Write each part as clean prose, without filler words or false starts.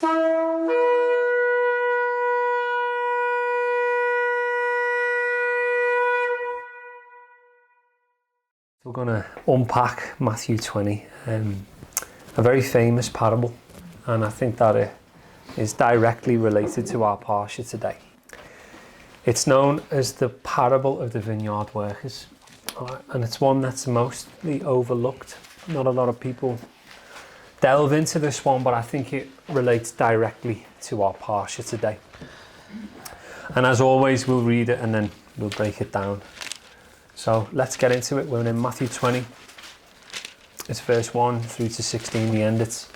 We're going to unpack Matthew 20, a very famous parable, and I think that it is directly related to our parsha today. It's known as the parable of the vineyard workers, and it's one that's mostly overlooked. Not a lot of people delve into this one, but I think it relates directly to our parsha today. And as always, we'll read it and then we'll break it down. So let's get into it. We're in Matthew 20. It's verse 1 through to 16, the end. It's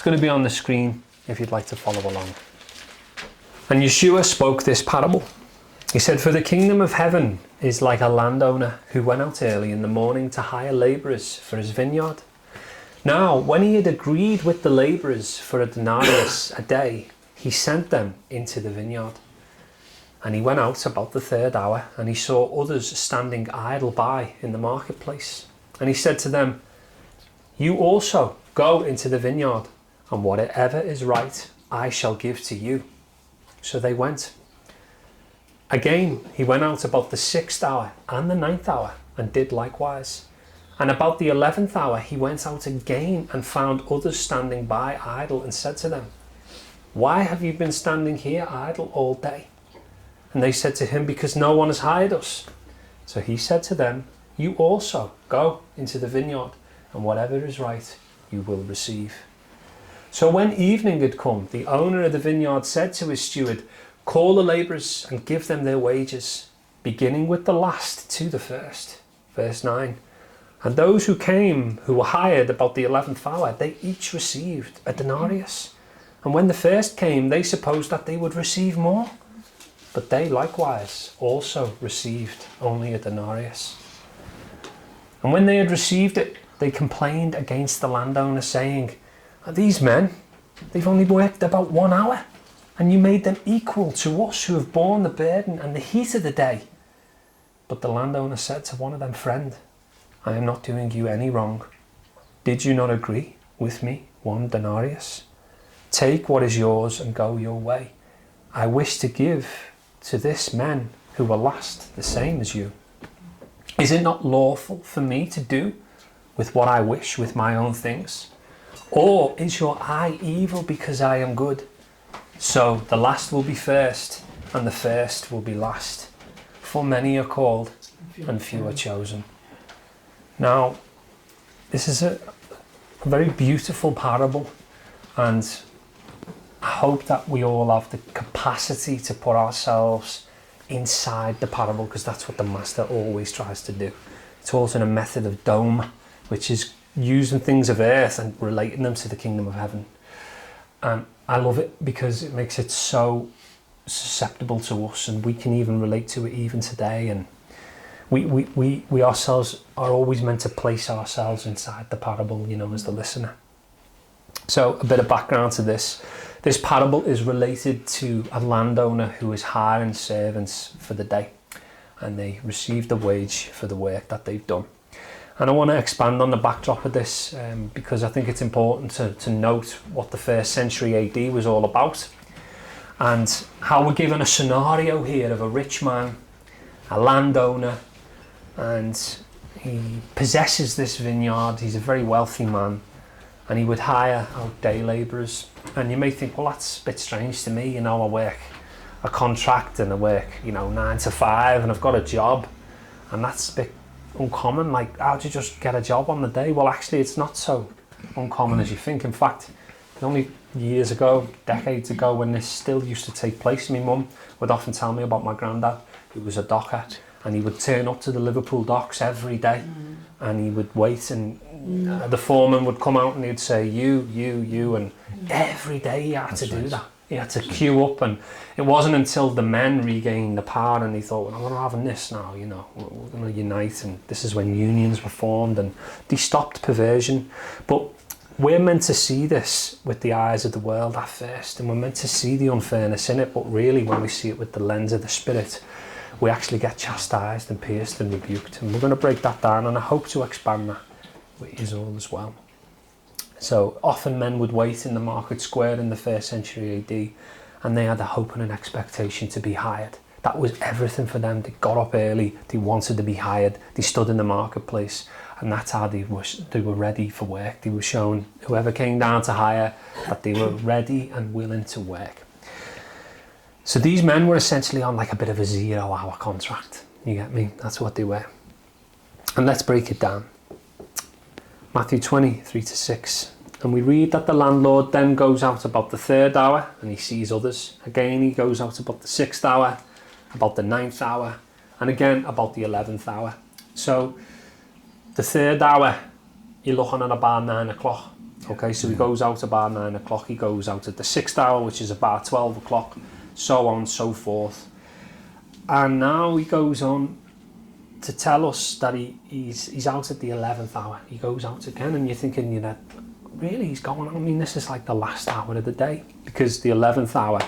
going to be on the screen if you'd like to follow along. And Yeshua spoke this parable. He said, "For the kingdom of heaven is like a landowner who went out early in the morning to hire labourers for his vineyard. Now, when he had agreed with the labourers for a denarius a day, he sent them into the vineyard. And he went out about the third hour, and he saw others standing idle by in the marketplace. And he said to them, 'You also go into the vineyard, and whatever is right I shall give to you.' So they went. Again he went out about the 6th hour and the 9th hour, and did likewise. And about the 11th hour he went out again, and found others standing by idle, and said to them, 'Why have you been standing here idle all day?' And they said to him, 'Because no one has hired us.' So he said to them, 'You also go into the vineyard, and whatever is right you will receive.' So when evening had come, the owner of the vineyard said to his steward, 'Call the labourers and give them their wages, beginning with the last to the first.' Verse 9. And those who came, who were hired about the 11th hour, they each received a denarius. And when the first came, they supposed that they would receive more. But they likewise also received only a denarius. And when they had received it, they complained against the landowner, saying, 'These men, they've only worked about 1 hour, and you made them equal to us who have borne the burden and the heat of the day.' But the landowner said to one of them, 'Friend, I am not doing you any wrong. Did you not agree with me 1 denarius? Take what is yours and go your way. I wish to give to this men who were last the same as you. Is it not lawful for me to do with what I wish with my own things? Or is your eye evil because I am good? So the last will be first, and the first will be last. For many are called, and few are chosen." Now, this is a very beautiful parable, and I hope that we all have the capacity to put ourselves inside the parable, because that's what the master always tries to do. It's also in a method of dome, which is using things of earth and relating them to the kingdom of heaven. And I love it because it makes it so susceptible to us, and we can even relate to it even today. And we ourselves are always meant to place ourselves inside the parable, as the listener. So a bit of background to this. This parable is related to a landowner who is hiring servants for the day, and they receive a wage for the work that they've done. And I want to expand on the backdrop of this because I think it's important to note what the 1st century AD was all about, and how we're given a scenario here of a rich man, a landowner, and he possesses this vineyard. He's a very wealthy man, and he would hire out day labourers. And you may think, well, that's a bit strange to me. I work a contract and I work, 9 to 5, and I've got a job, and that's a bit uncommon. Like, how do you just get a job on the day? Well, actually, it's not so uncommon as you think. In fact, only years ago, decades ago, when this still used to take place, my mum would often tell me about my granddad, who was a docker, and he would turn up to the Liverpool docks every day, and he would wait, and the foreman would come out and he'd say, you, and every day he had to do that. He had to queue up, and it wasn't until the men regained the power and he thought, well, I'm having this now, we're going to unite, and this is when unions were formed, and they stopped perversion. But we're meant to see this with the eyes of the world at first, and we're meant to see the unfairness in it, but really when we see it with the lens of the Spirit, we actually get chastised and pierced and rebuked. And we're going to break that down, and I hope to expand that with you all as well. So often men would wait in the market square in the 1st century AD, and they had a hope and an expectation to be hired. That was everything for them. They got up early, they wanted to be hired, they stood in the marketplace, and that's how they were ready for work. They were shown, whoever came down to hire, that they were ready and willing to work. So these men were essentially on like a bit of a 0-hour contract. You get me? That's what they were. And let's break it down. Matthew 20, 3-6. And we read that the landlord then goes out about the 3rd hour and he sees others. Again, he goes out about the 6th hour, about the 9th hour, and again about the 11th hour. So the 3rd hour, you're looking at about 9 o'clock. Okay, so he goes out about 9 o'clock. He goes out at the 6th hour, which is about 12 o'clock, so on and so forth. And now he goes on to tell us that he's out at the 11th hour. He goes out again, and you're thinking, you know, really, he's going on? I mean, this is like the last hour of the day, because the 11th hour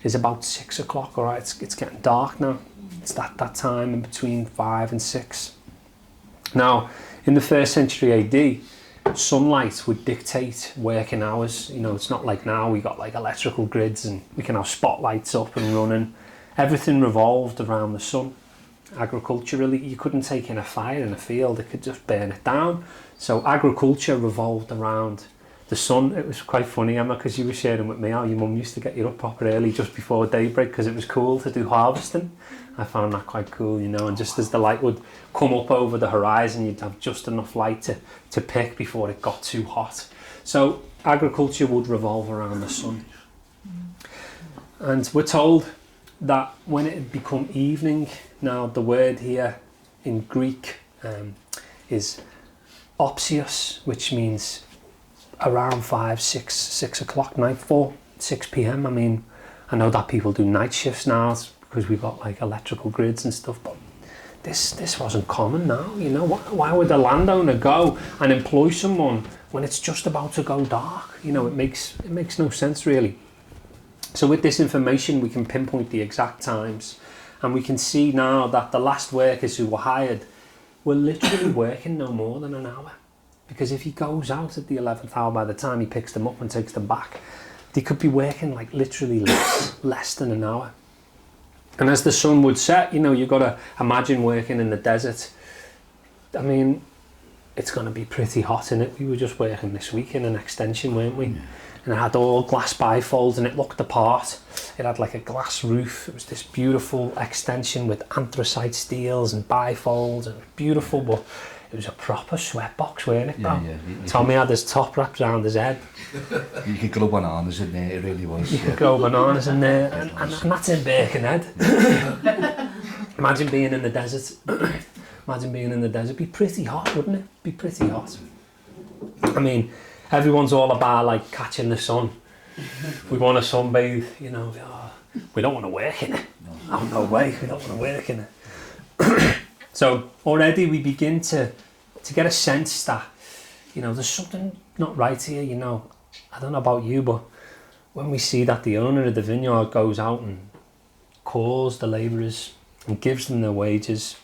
is about 6 o'clock, all right? It's getting dark now. It's that time in between 5 and 6. Now, in the 1st century AD, sunlight would dictate working hours. You know, it's not like now we got like electrical grids and we can have spotlights up and running. Everything revolved around the sun. Agriculturally, you couldn't take in a fire in a field, it could just burn it down. So agriculture revolved around the sun. It was quite funny, Emma, because you were sharing with me how your mum used to get you up proper early just before daybreak because it was cool to do harvesting. I found that quite cool, you know, and just as the light would come up over the horizon, you'd have just enough light to pick before it got too hot. So agriculture would revolve around the sun. And we're told that when it had become evening, now the word here in Greek is opsios, which means around 6 o'clock, nightfall, 6 p.m. I mean, I know that people do night shifts now because we've got like electrical grids and stuff, but this wasn't common now, you know. Why would the landowner go and employ someone when it's just about to go dark? You know, it makes no sense really. So with this information, we can pinpoint the exact times, and we can see now that the last workers who were hired were literally working no more than an hour. Because if he goes out at the 11th hour, by the time he picks them up and takes them back, they could be working like literally less than an hour. And as the sun would set, you know, you've got to imagine working in the desert. I mean, it's going to be pretty hot in it. We were just working this week in an extension, weren't we? Yeah. And it had all glass bifolds and it looked the part. It had like a glass roof. It was this beautiful extension with anthracite steels and bifolds, and beautiful, but it was a proper sweatbox, weren't it, bro? Yeah. Tommy had his top wrapped around his head. You could grow bananas in there, it really was. You could grow bananas in there, and that's in Birkenhead. Imagine being in the desert. Imagine being in the desert. It'd be pretty hot, wouldn't it? Be pretty hot. I mean, everyone's all about like catching the sun. We want to sunbathe, you know. We don't want to work in it. Oh, no way, we don't want to work in it. So already we begin to get a sense that, you know, there's something not right here, you know. I don't know about you, but when we see that the owner of the vineyard goes out and calls the labourers and gives them their wages,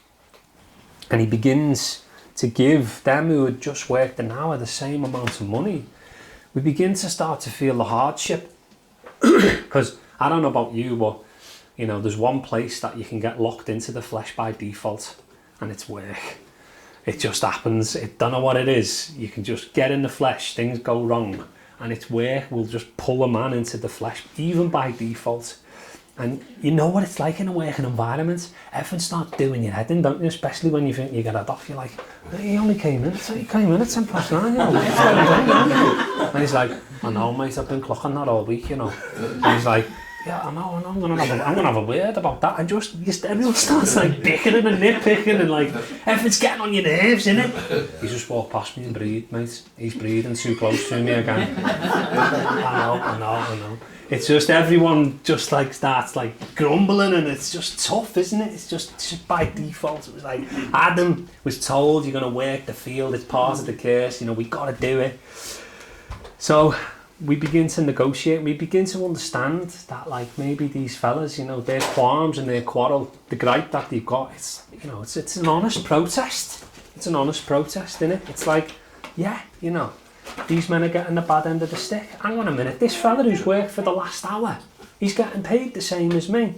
and he begins to give them who had just worked an hour the same amount of money, we begin to start to feel the hardship. Because I don't know about you, but, you know, there's one place that you can get locked into the flesh by default, and it's work. It just happens. I don't know what it is. You can just get in the flesh, things go wrong, and it's work will just pull a man into the flesh, even by default. And you know what it's like in a working environment. Everything starts doing your head in, don't you? Especially when you think you get it off. You're like, he only came in. So he came in at 10 past 9, you know. And he's like, I know, mate, I've been clocking that all week, you know. And he's like, yeah, I know, I'm gonna have a word about that. And just everyone starts like bickering and nitpicking, and like everything's getting on your nerves, innit? He just walked past me and breathed, mate. He's breathing too close to me again. I know. It's just everyone just like starts like grumbling, and it's just tough, isn't it? It's just by default. It was like Adam was told, you're gonna work the field, it's part of the curse, you know, we gotta do it. So we begin to negotiate, we begin to understand that like maybe these fellas, you know, their qualms and their quarrel, the gripe that they've got, it's, you know, it's an honest protest. It's an honest protest, innit? It's like, yeah, you know, these men are getting the bad end of the stick. Hang on a minute, this fella who's worked for the last hour, he's getting paid the same as me.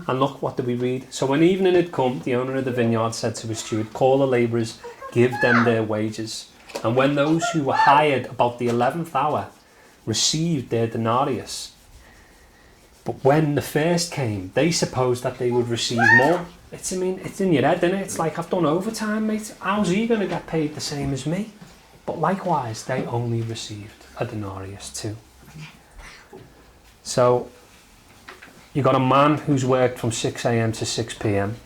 And look, what do we read? So when evening had come, the owner of the vineyard said to his steward, call the labourers, give them their wages. And when those who were hired about the 11th hour received their denarius, but when the first came, they supposed that they would receive more. It's in your head, isn't it? It's like, I've done overtime, mate. How's he going to get paid the same as me? But likewise, they only received a denarius too. So, you got a man who's worked from 6 a.m. to 6 p.m.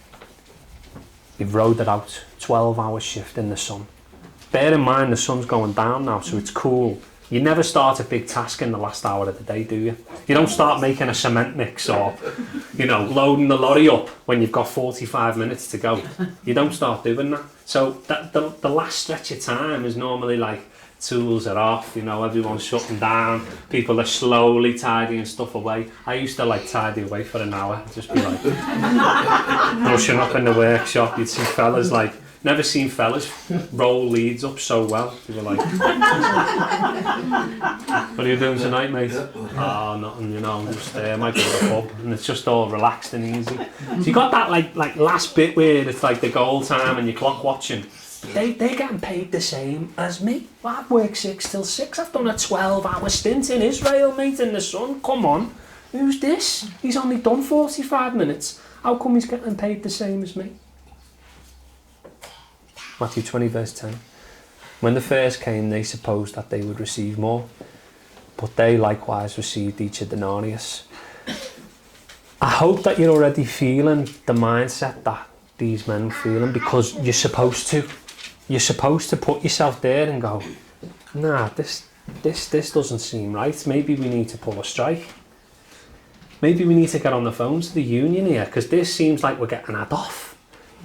You've rode it out, 12-hour shift in the sun. Bear in mind the sun's going down now, so it's cool. You never start a big task in the last hour of the day, do you? You don't start making a cement mix or, loading the lorry up when you've got 45 minutes to go. You don't start doing that. So the last stretch of time is normally like tools are off, everyone's shutting down, people are slowly tidying stuff away. I used to tidy away for an hour, just be rushing up in the workshop. You'd see fellas never seen fellas roll leads up so well. They were like, what are you doing tonight, mate? Oh, nothing, just I might go to the pub. And it's just all relaxed and easy. So you got that like last bit where it's like the goal time and you're clock watching. They're getting paid the same as me. Well, I've worked 6 till 6. I've done a 12-hour stint in Israel, mate, in the sun. Come on. Who's this? He's only done 45 minutes. How come he's getting paid the same as me? Matthew 20 verse 10. When the first came, they supposed that they would receive more, but they likewise received each a denarius. I hope that you're already feeling the mindset that these men are feeling, because you're supposed to. You're supposed to put yourself there and go, nah, this doesn't seem right. Maybe we need to pull a strike. Maybe we need to get on the phone to the union here, because this seems like we're getting had off.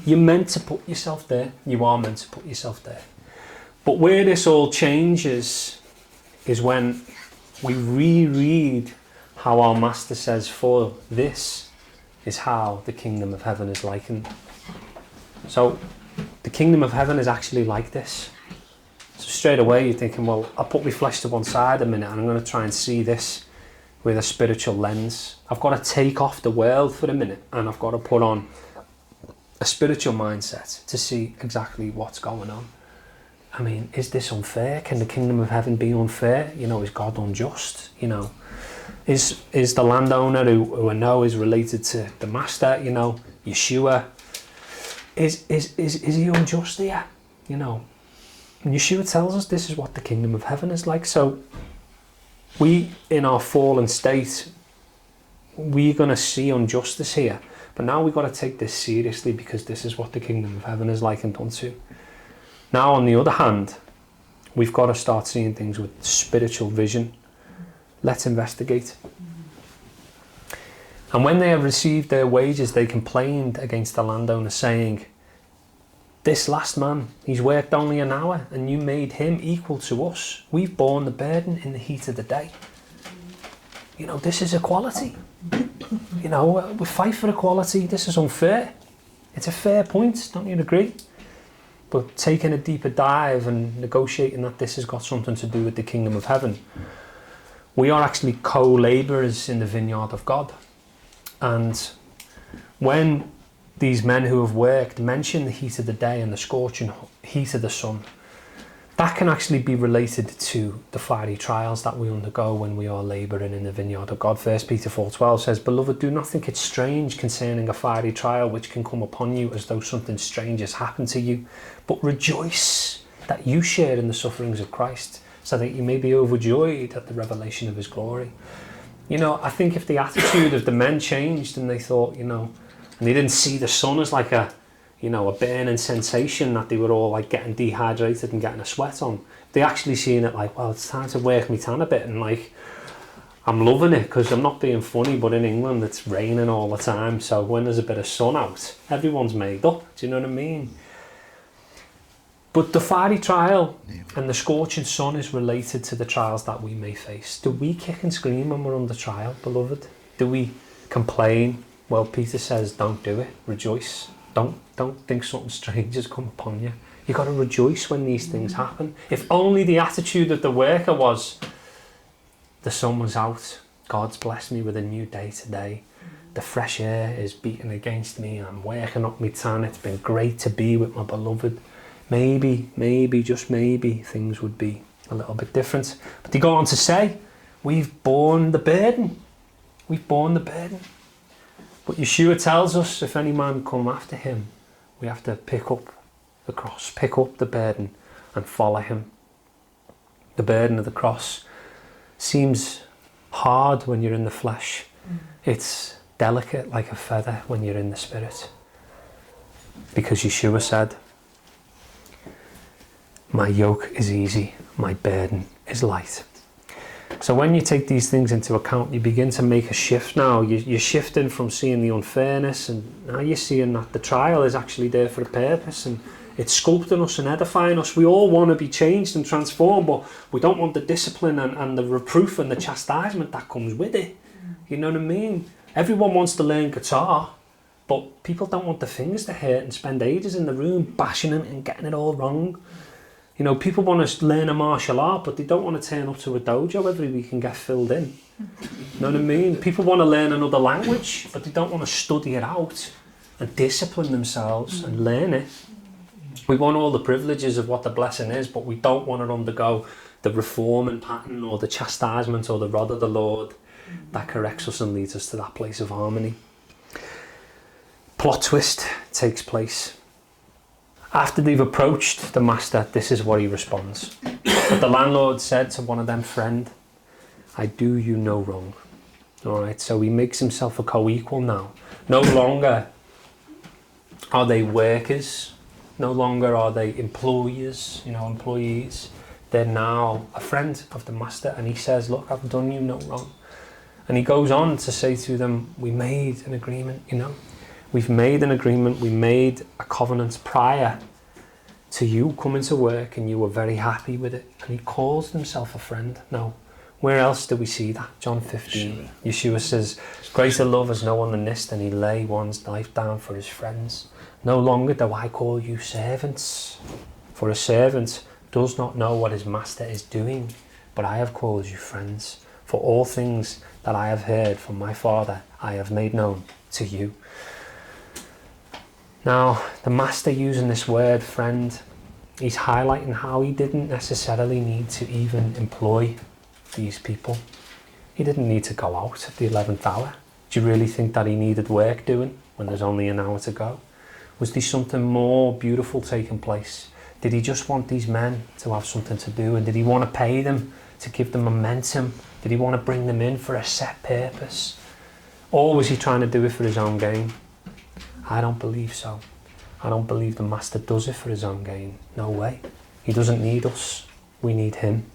You're meant to put yourself there. You are meant to put yourself there. But where this all changes is when we reread how our Master says, for this is how the kingdom of heaven is likened. So the kingdom of heaven is actually like this. So straight away you're thinking, well, I'll put my flesh to one side a minute and I'm going to try and see this with a spiritual lens. I've got to take off the world for a minute and I've got to put on a spiritual mindset to see exactly what's going on. I mean, is this unfair? Can the kingdom of heaven be unfair? Is God unjust? Is the landowner who I know is related to the master, Yeshua, is he unjust here? And Yeshua tells us this is what the kingdom of heaven is like. So we, in our fallen state, we're going to see injustice here. But now we've got to take this seriously, because this is what the kingdom of heaven is likened unto. Now, on the other hand, we've got to start seeing things with spiritual vision. Let's investigate. And when they have received their wages, they complained against the landowner, saying, this last man, he's worked only an hour, and you made him equal to us. We've borne the burden in the heat of the day. This is equality. We fight for equality. This is unfair. It's a fair point, don't you agree? But taking a deeper dive and negotiating that this has got something to do with the kingdom of heaven, we are actually co-labourers in the vineyard of God. And when these men who have worked mention the heat of the day and the scorching heat of the sun, that can actually be related to the fiery trials that we undergo when we are labouring in the vineyard of God. 1 Peter 4:12 says, beloved, do not think it strange concerning a fiery trial which can come upon you as though something strange has happened to you, but rejoice that you share in the sufferings of Christ, so that you may be overjoyed at the revelation of his glory. I think if the attitude of the men changed and they thought, and they didn't see the sun as like a burning sensation that they were all getting dehydrated and getting a sweat on. They actually seen it well, it's time to work me tan a bit, and I'm loving it, because I'm not being funny, but in England it's raining all the time, so when there's a bit of sun out, everyone's made up. Do you know what I mean? But the fiery trial and the scorching sun is related to the trials that we may face. Do we kick and scream when we're under trial, beloved? Do we complain? Well, Peter says, don't do it. Rejoice. Don't think something strange has come upon you. You've got to rejoice when these things happen. If only the attitude of the worker was, the sun was out, God's blessed me with a new day today. The fresh air is beating against me. I'm working up my tan. It's been great to be with my beloved. Maybe, just maybe, things would be a little bit different. But they go on to say, we've borne the burden. We've borne the burden. But Yeshua tells us, if any man come after him, we have to pick up the cross, pick up the burden and follow him. The burden of the cross seems hard when you're in the flesh. It's delicate like a feather when you're in the spirit. Because Yeshua said, my yoke is easy, my burden is light. So when you take these things into account, you begin to make a shift now. You're shifting from seeing the unfairness, and now you're seeing that the trial is actually there for a purpose, and it's sculpting us and edifying us. We all want to be changed and transformed, but we don't want the discipline and the reproof and the chastisement that comes with it. You know what I mean? Everyone wants to learn guitar, but people don't want the fingers to hurt and spend ages in the room bashing it and getting it all wrong. You know, people want to learn a martial art, but they don't want to turn up to a dojo every week and get filled in. You know what I mean? People want to learn another language, but they don't want to study it out and discipline themselves and learn it. We want all the privileges of what the blessing is, but we don't want to undergo the reforming pattern or the chastisement or the rod of the Lord that corrects us and leads us to that place of harmony. Plot twist takes place. After they've approached the master, this is what he responds. But the landlord said to one of them, friend, I do you no wrong. All right, so he makes himself a co-equal now. No longer are they workers. No longer are they employees. They're now a friend of the master. And he says, look, I've done you no wrong. And he goes on to say to them, we made an agreement, We've made an agreement, we made a covenant prior to you coming to work, and you were very happy with it. And he calls himself a friend. Now, where else do we see that? John 15. Yeshua says, greater love has no one than this, than he lay one's life down for his friends. No longer do I call you servants, for a servant does not know what his master is doing, but I have called you friends. For all things that I have heard from my Father, I have made known to you. Now, the master using this word, friend, he's highlighting how he didn't necessarily need to even employ these people. He didn't need to go out at the 11th hour. Do you really think that he needed work doing when there's only an hour to go? Was there something more beautiful taking place? Did he just want these men to have something to do? And did he want to pay them to give them momentum? Did he want to bring them in for a set purpose? Or was he trying to do it for his own gain? I don't believe so. I don't believe the master does it for his own gain. No way. He doesn't need us. We need him.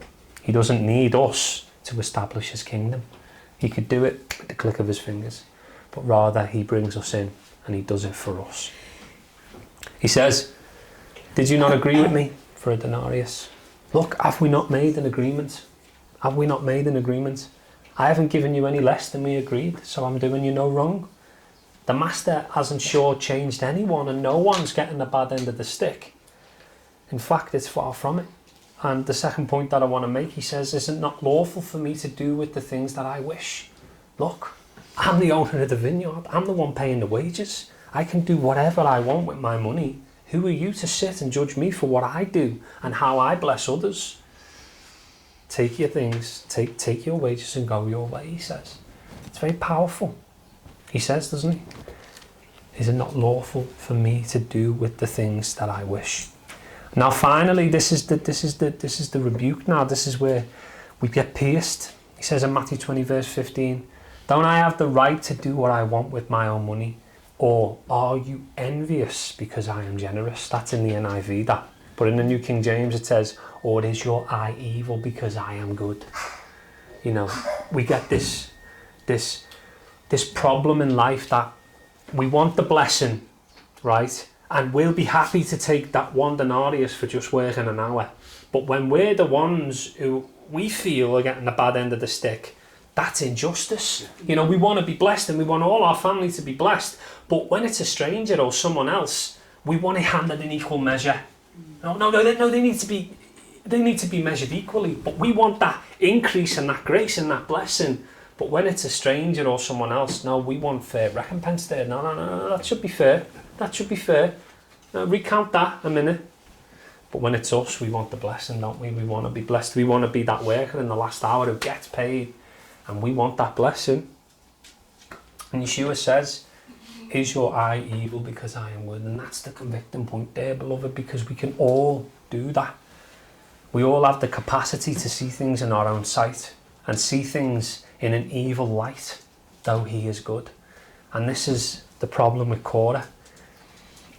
He doesn't need us to establish his kingdom. He could do it with the click of his fingers. But rather, he brings us in and he does it for us. He says, did you not agree with me for a denarius? Look, have we not made an agreement? Have we not made an agreement? I haven't given you any less than we agreed, so I'm doing you no wrong. The master hasn't shortchanged anyone, and no one's getting the bad end of the stick. In fact, it's far from it. And the second point that I want to make, he says, is it not lawful for me to do with the things that I wish? Look, I'm the owner of the vineyard. I'm the one paying the wages. I can do whatever I want with my money. Who are you to sit and judge me for what I do and how I bless others? Take your things, take your wages and go your way, he says. It's very powerful. He says, doesn't he? Is it not lawful for me to do with the things that I wish? Now, finally, this is the rebuke. Now, this is where we get pierced. He says in Matthew 20, verse 15, don't I have the right to do what I want with my own money? Or are you envious because I am generous? That's in the NIV, that. But in the New King James, it says, or is your eye evil because I am good? We get this problem in life that we want the blessing, right? And we'll be happy to take that one denarius for just working an hour. But when we're the ones who we feel are getting the bad end of the stick, that's injustice. We want to be blessed and we want all our family to be blessed. But when it's a stranger or someone else, we want it handed in equal measure. No, they need to be measured equally. But we want that increase and that grace and that blessing. But when it's a stranger or someone else, no, we want fair recompense there. No, that should be fair. That should be fair. No, recount that a minute. But when it's us, we want the blessing, don't we? We want to be blessed. We want to be that worker in the last hour who gets paid. And we want that blessing. And Yeshua says, is your eye evil because I am good? And that's the convicting point there, beloved, because we can all do that. We all have the capacity to see things in our own sight and see things in an evil light, though he is good. And this is the problem with Korah.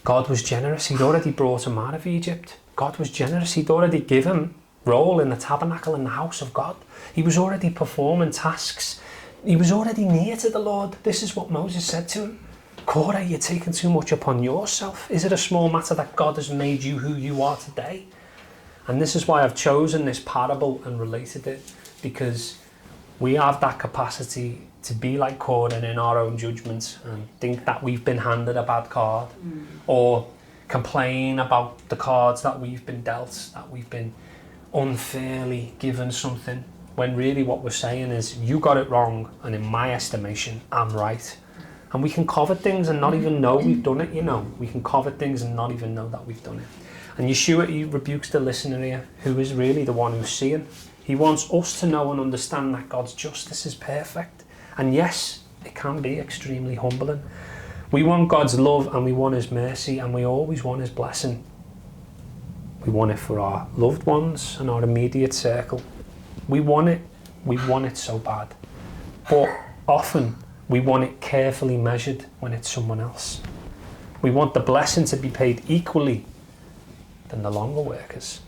God was generous. He'd already brought him out of Egypt. God was generous. He'd already given him role in the tabernacle in the house of God. He was already performing tasks. He was already near to the Lord. This is what Moses said to him. Korah, you're taking too much upon yourself. Is it a small matter that God has made you who you are today? And this is why I've chosen this parable and related it, because we have that capacity to be like Korah in our own judgments and think that we've been handed a bad card, or complain about the cards that we've been dealt, that we've been unfairly given something, when really what we're saying is, you got it wrong, and in my estimation, I'm right. And we can covet things and not even know we've done it, you know. We can covet things and not even know that we've done it. And Yeshua, he rebukes the listener here, who is really the one who's seeing. He wants us to know and understand that God's justice is perfect. And yes, it can be extremely humbling. We want God's love and we want his mercy, and we always want his blessing. We want it for our loved ones and our immediate circle. We want it so bad. But often we want it carefully measured when it's someone else. We want the blessing to be paid equally than the longer workers.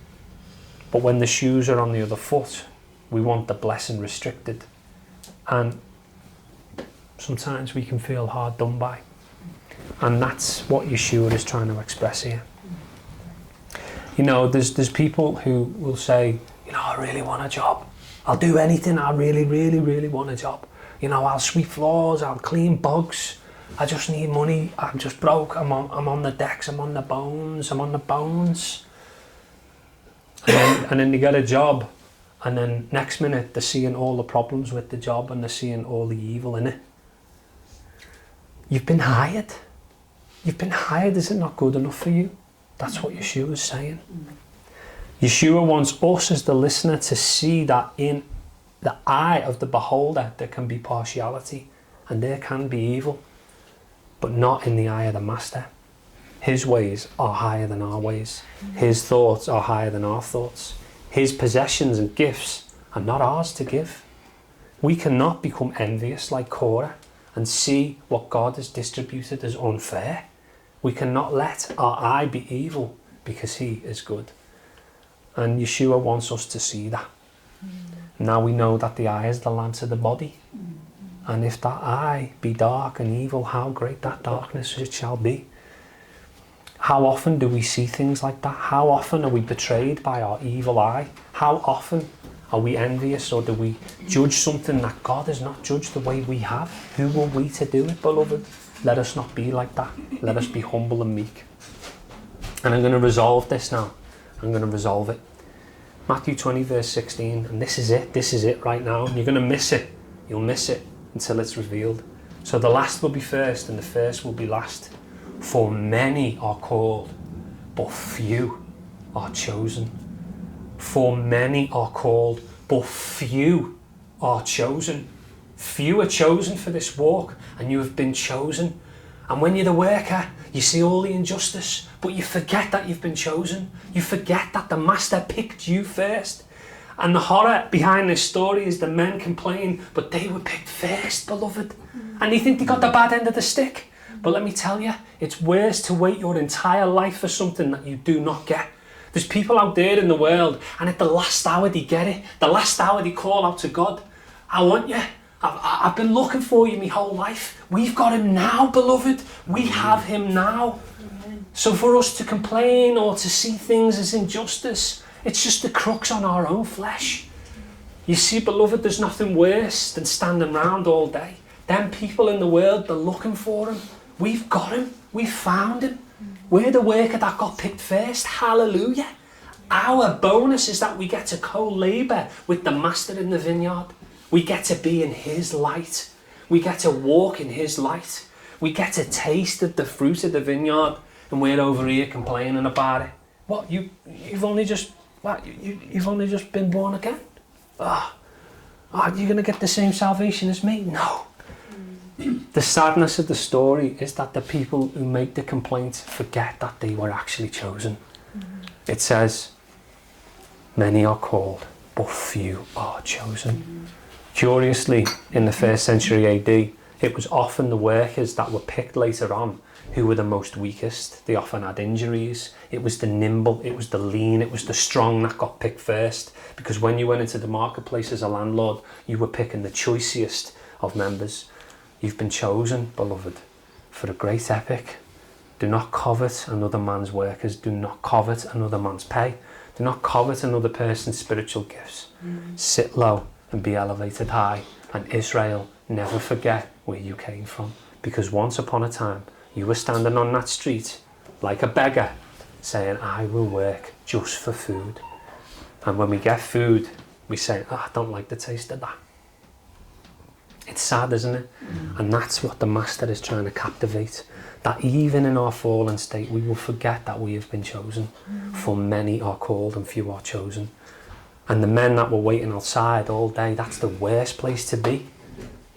But when the shoes are on the other foot, we want the blessing restricted. And sometimes we can feel hard done by. And that's what Yeshua is trying to express here. You know, there's people who will say, you know, I really want a job. I'll do anything. I really, really, really want a job. You know, I'll sweep floors. I'll clean bugs. I just need money. I'm just broke. I'm on the decks. I'm on the bones. And then they get a job. And then next minute they're seeing all the problems with the job and they're seeing all the evil in it. You've been hired. You've been hired. Is it not good enough for you? That's what Yeshua is saying. Yeshua wants us as the listener to see that in the eye of the beholder there can be partiality and there can be evil, but not in the eye of the master. His ways are higher than our ways. His thoughts are higher than our thoughts. His possessions and gifts are not ours to give. We cannot become envious like Korah and see what God has distributed as unfair. We cannot let our eye be evil because he is good. And Yeshua wants us to see that. Now we know that the eye is the lamp of the body. And if that eye be dark and evil, how great that darkness it shall be. How often do we see things like that? How often are we betrayed by our evil eye? How often are we envious, or do we judge something that God has not judged the way we have? Who were we to do it, beloved? Let us not be like that. Let us be humble and meek. And I'm going to resolve this now. I'm going to resolve it. Matthew 20 verse 16, and this is it right now. You're going to miss it. You'll miss it until it's revealed. So the last will be first and the first will be last. For many are called, but few are chosen. For many are called, but few are chosen. Few are chosen for this walk, and you have been chosen. And when you're the worker, you see all the injustice, but you forget that you've been chosen. You forget that the master picked you first. And the horror behind this story is the men complain, but they were picked first, beloved. And they think they got the bad end of the stick. But let me tell you, it's worse to wait your entire life for something that you do not get. There's people out there in the world, and at the last hour they get it. The last hour they call out to God. I want you. I've been looking for you my whole life. We've got him now, beloved. We have him now. So for us to complain or to see things as injustice, it's just the crux on our own flesh. You see, beloved, there's nothing worse than standing around all day. Them people in the world, they're looking for him. We've got him. We've found him. We're the worker that got picked first. Hallelujah. Our bonus is that we get to co-labour with the master in the vineyard. We get to be in his light. We get to walk in his light. We get to taste of the fruit of the vineyard, and we're over here complaining about it. What, you've only just been born again? You're going to get the same salvation as me? No. The sadness of the story is that the people who make the complaint forget that they were actually chosen. It says, many are called, but few are chosen. Curiously, in the 1st century AD, it was often the workers that were picked later on who were the most weakest. They often had injuries. It was the nimble, it was the lean, it was the strong that got picked first. Because when you went into the marketplace as a landlord, you were picking the choicest of members. You've been chosen, beloved, for a great epic. Do not covet another man's workers. Do not covet another man's pay. Do not covet another person's spiritual gifts. Sit low and be elevated high. And Israel, never forget where you came from. Because once upon a time, you were standing on that street like a beggar saying, I will work just for food. And when we get food, we say, I don't like the taste of that. It's sad, isn't it? And that's what the master is trying to captivate. That even in our fallen state, we will forget that we have been chosen. For many are called and few are chosen. And the men that were waiting outside all day, that's the worst place to be.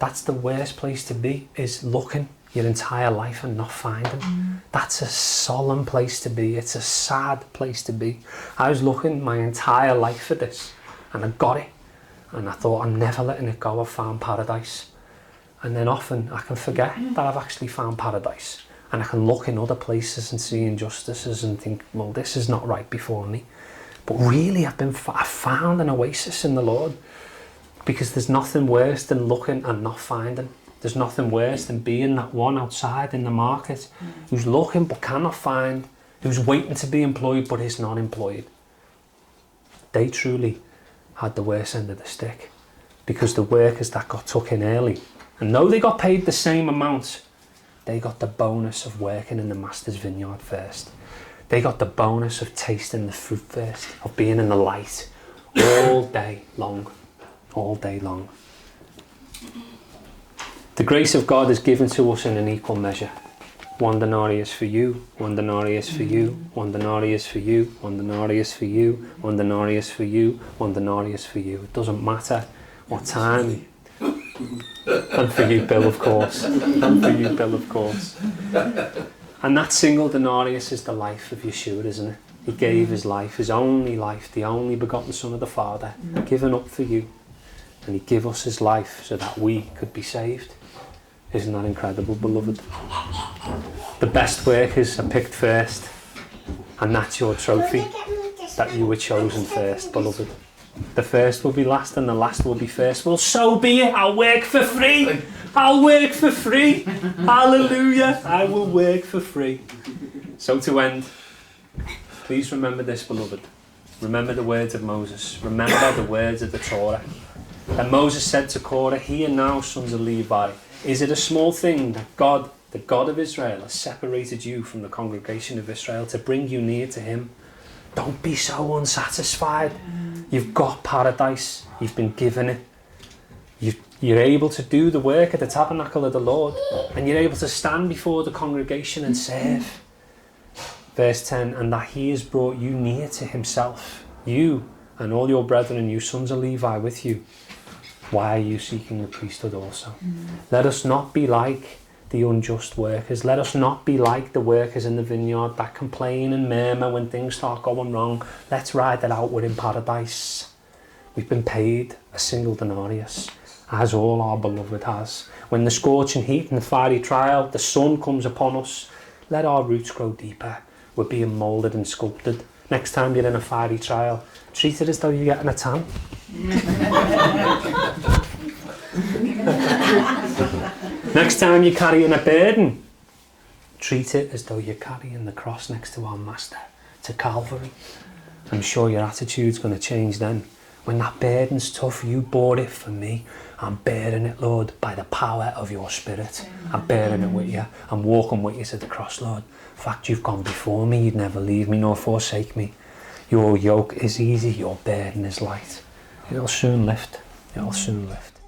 That's the worst place to be, is looking your entire life and not finding. That's a solemn place to be. It's a sad place to be. I was looking my entire life for this, and I got it. And I thought, I'm never letting it go. I've found paradise. And then often I can forget that I've actually found paradise. And I can look in other places and see injustices and think, well, this is not right before me. But really, I've found an oasis in the Lord. Because there's nothing worse than looking and not finding. There's nothing worse than being that one outside in the market who's looking but cannot find, who's waiting to be employed but is not employed. They truly had the worst end of the stick, because the workers that got took in early, and though they got paid the same amount, they got the bonus of working in the master's vineyard first. They got the bonus of tasting the fruit first, of being in the light all day long. All day long. The grace of God is given to us in an equal measure. 1 denarius for you, 1 denarius for you, 1 denarius for you, 1 denarius for you, 1 denarius for you, 1 denarius for you. It doesn't matter what time. And for you, Bill, of course. And for you, Bill, of course. And that single denarius is the life of Yeshua, isn't it? He gave his life, his only life, the only begotten Son of the Father, given up for you. And he gave us his life so that we could be saved. Isn't that incredible, beloved? The best workers are picked first, and that's your trophy, that you were chosen first, beloved. The first will be last and the last will be first. Well, so be it. I'll work for free. I'll work for free. Hallelujah. I will work for free. So to end, please remember this, beloved. Remember the words of Moses. Remember the words of the Torah. And Moses said to Korah, hear now, sons of Levi, is it a small thing that God, the God of Israel, has separated you from the congregation of Israel to bring you near to him? Don't be so unsatisfied. You've got paradise. You've been given it. You're able to do the work at the tabernacle of the Lord, and you're able to stand before the congregation and serve. Verse 10, and that he has brought you near to himself, you and all your brethren, you sons of Levi with you. Why are you seeking the priesthood also? Let us not be like the unjust workers. Let us not be like the workers in the vineyard that complain and murmur when things start going wrong. Let's ride it out. We're in paradise. We've been paid a single denarius, as all our beloved has. When the scorching heat and the fiery trial, the sun comes upon us, let our roots grow deeper. We're being moulded and sculpted. Next time you're in a fiery trial, treat it as though you're getting a tan. Next time you're carrying a burden, treat it as though you're carrying the cross next to our Master, to Calvary. I'm sure your attitude's going to change then. When that burden's tough, you bore it for me. I'm bearing it, Lord, by the power of your Spirit. I'm bearing it with you. I'm walking with you to the cross, Lord. In fact, you've gone before me. You'd never leave me nor forsake me. Your yoke is easy. Your burden is light. It'll soon lift. It'll soon lift.